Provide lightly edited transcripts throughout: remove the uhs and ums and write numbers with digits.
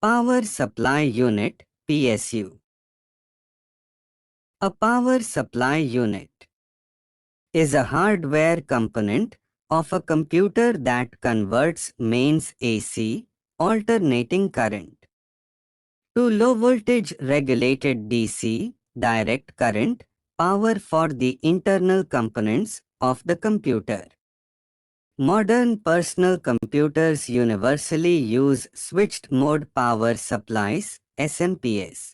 Power Supply Unit (PSU). A power supply unit is a hardware component of a computer that converts mains AC alternating current to low voltage regulated DC direct current power for the internal components of the computer. Modern personal computers universally use switched mode power supplies (SMPS).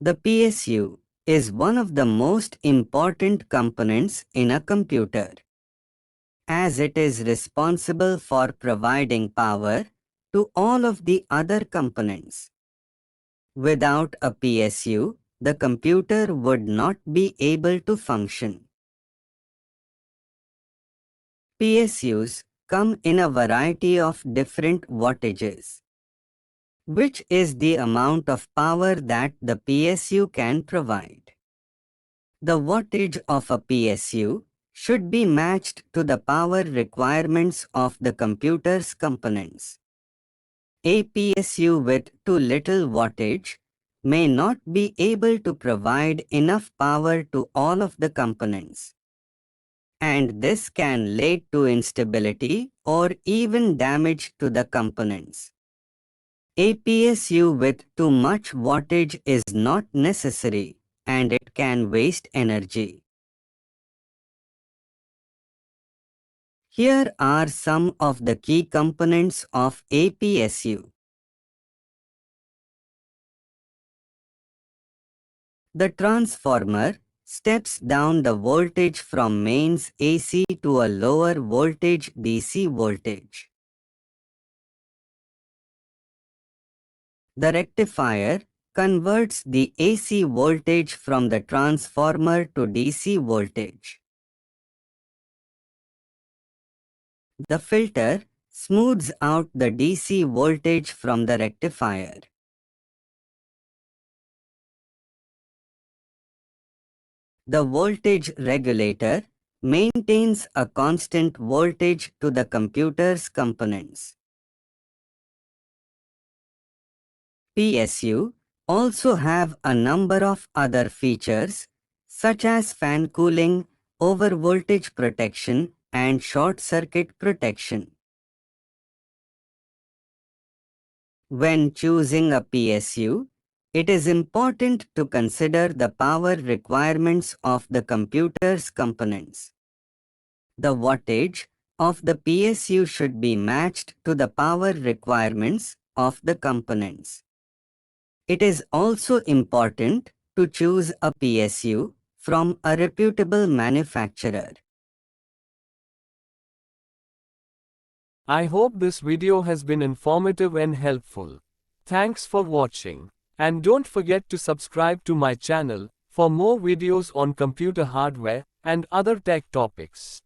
The PSU is one of the most important components in a computer, as it is responsible for providing power to all of the other components. Without a PSU, the computer would not be able to function. PSUs come in a variety of different wattages, which is the amount of power that the PSU can provide. The wattage of a PSU should be matched to the power requirements of the computer's components. A PSU with too little wattage may not be able to provide enough power to all of the components, and this can lead to instability or even damage to the components. A PSU with too much wattage is not necessary, and it can waste energy. Here are some of the key components of a PSU. The transformer steps down the voltage from mains AC to a lower voltage DC voltage. The rectifier converts the AC voltage from the transformer to DC voltage. The filter smooths out the DC voltage from the rectifier. The voltage regulator maintains a constant voltage to the computer's components. PSU also have a number of other features such as fan cooling, overvoltage protection, and short circuit protection. When choosing a PSU, it is important to consider the power requirements of the computer's components. The wattage of the PSU should be matched to the power requirements of the components. It is also important to choose a PSU from a reputable manufacturer. I hope this video has been informative and helpful. Thanks for watching. And don't forget to subscribe to my channel for more videos on computer hardware and other tech topics.